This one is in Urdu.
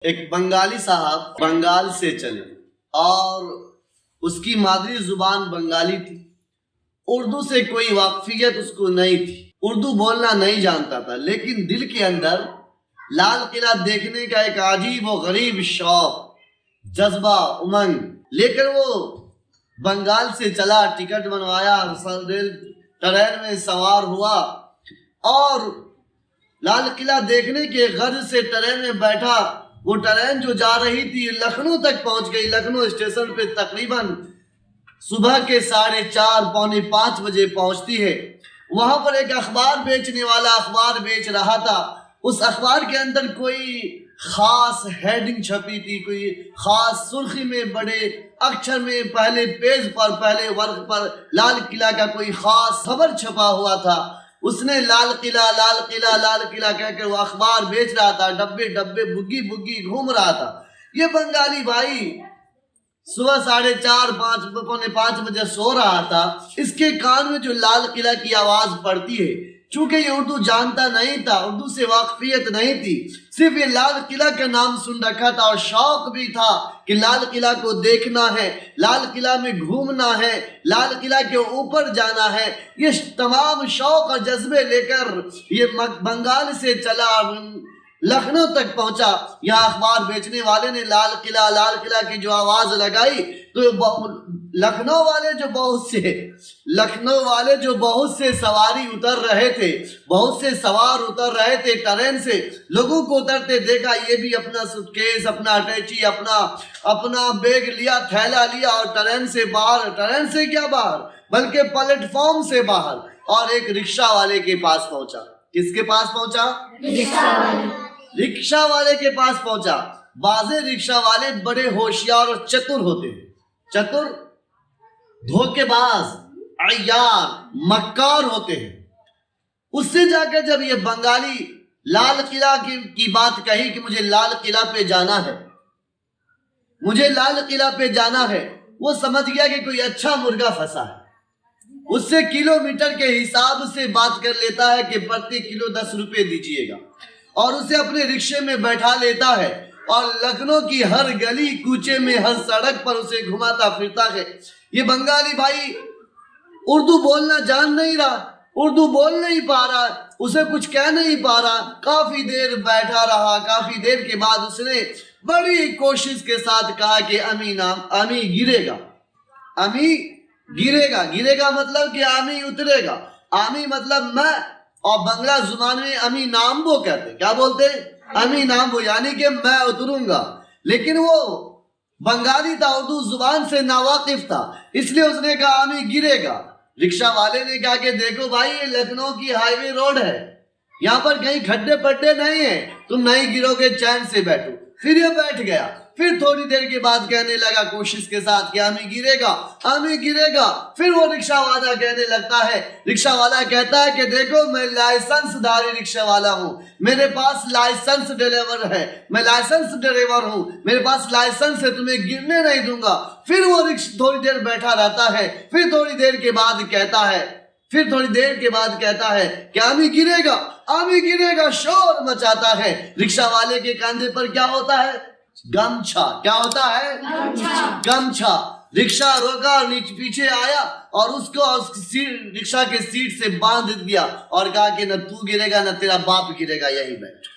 ایک بنگالی صاحب بنگال سے چلے اور اس کی مادری زبان بنگالی تھی. اردو سے کوئی واقفیت اس کو نہیں تھی، اردو بولنا نہیں جانتا تھا، لیکن دل کے اندر لال قلعہ دیکھنے کا ایک عجیب و غریب شوق، جذبہ، امنگ لے کر وہ بنگال سے چلا. ٹکٹ بنوایا، ٹرین میں سوار ہوا اور لال قلعہ دیکھنے کے غرض سے ٹرین میں بیٹھا. وہ ٹرین جو جا رہی تھی لکھنؤ تک پہنچ گئی. لکھنؤ اسٹیشن پہ تقریباً صبح کے 4:30 پونے 5 بجے پہنچتی ہے. وہاں پر ایک اخبار بیچنے والا اخبار بیچ رہا تھا. اس اخبار کے اندر کوئی خاص ہیڈنگ چھپی تھی، کوئی خاص سرخی میں بڑے اکچھر میں پہلے پیج پر، پہلے ورق پر لال قلعہ کا کوئی خاص خبر چھپا ہوا تھا. اس نے لال قلعہ لال قلعہ لال قلعہ کہہ کر وہ اخبار بیچ رہا تھا، ڈبے ڈبے بگی بگی گھوم رہا تھا. یہ بنگالی بھائی صبح 4:30 پونے 5 بجے سو رہا تھا. اس کے کان میں جو لال قلعہ کی آواز پڑتی ہے، چونکہ یہ اردو جانتا نہیں تھا، اردو سے واقفیت نہیں تھی، صرف یہ لال قلعہ کا نام سن رکھا تھا اور شوق بھی تھا کہ لال قلعہ کو دیکھنا ہے، لال قلعہ میں گھومنا ہے، لال قلعہ کے اوپر جانا ہے. یہ تمام شوق اور جذبے لے کر یہ بنگال سے چلا، لکھنؤ تک پہنچا. یہاں اخبار بیچنے والے نے لال قلعہ کی جو آواز لگائی تو لکھنؤ والے جو بہت سے سواری اتر رہے تھے، بہت سے سوار اتر رہے تھے ٹرین سے. لوگوں کو اترتے دیکھا، یہ بھی اپنا سوٹ کیس، اپنا اٹیچی، اپنا بیگ لیا، تھیلا لیا اور ٹرین سے کیا باہر بلکہ پلیٹ فارم سے باہر اور ایک رکشہ والے کے پاس پہنچا. کس کے پاس پہنچا؟ رکشہ والے کے پاس پہنچا. بعض رکشہ والے بڑے ہوشیار اور چتر ہوتے ہیں، چتر، دھوکے باز، عیار، مکار ہوتے ہیں. اس سے جا کر جب یہ بنگالی لال قلعہ کی بات کہی کہ مجھے لال قلعہ پہ جانا ہے، مجھے لال قلعہ پہ جانا ہے، وہ سمجھ گیا کہ کوئی اچھا مرغا پھنسا ہے. اس سے کلومیٹر کے حساب سے بات کر لیتا ہے کہ پرتی کلو 10 روپے دیجئے گا، اور اسے اپنے رکشے میں بیٹھا لیتا ہے اور لکھنؤ کی ہر گلی کوچے میں، ہر سڑک پر اسے گھماتا پھرتا ہے. یہ بنگالی بھائی اردو بولنا جان نہیں رہا، اردو بول نہیں پا رہا، اسے کچھ کہہ نہیں پا رہا. کافی دیر بیٹھا رہا. کافی دیر کے بعد اس نے بڑی کوشش کے ساتھ کہا کہ امی گرے گا. امی گرے گا مطلب کہ آمی اترے گا. آمی مطلب میں، اور بنگلہ زبان میں امی نامبو کہتے. کیا بولتے؟ امی نامبو، یعنی کہ میں اتروں گا. لیکن وہ بنگالی تھا، اردو زبان سے ناواقف تھا، اس لیے اس نے کہا آمی گرے گا. رکشہ والے نے کہا کہ دیکھو بھائی، یہ لکھنؤ کی ہائی وے روڈ ہے، یہاں پر کہیں کھڈے پڈے نہیں ہیں، تم نہیں گرو گے، چین سے بیٹھو. پھر یہ بیٹھ گیا. پھر تھوڑی دیر کے بعد کہنے لگا کوشش کے ساتھ کہ آمی گرے گا. پھر وہ رکشہ والا کہنے لگتا ہے، رکشہ والا کہتا ہے کہ دیکھو میں لائسنس داری رکشہ والا ہوں، میرے پاس لائسنس ڈرائیور ہوں، میرے پاس لائسنس ہے، تمہیں گرنے نہیں دوں گا. پھر وہ رکشہ تھوڑی دیر بیٹھا رہتا ہے. پھر تھوڑی دیر کے بعد کہتا ہے کہ آمی گرے گا، شور مچاتا ہے. رکشہ والے کے کاندھے پر کیا ہوتا ہے؟ گمچھا. کیا ہوتا ہے؟ گمچھا. رکشہ روکا، پیچھے آیا اور اس کو رکشہ کے سیٹ سے باندھ دیا اور کہا کہ نہ تو گرے گا نہ تیرا باپ گرے گا، یہی بیٹھ.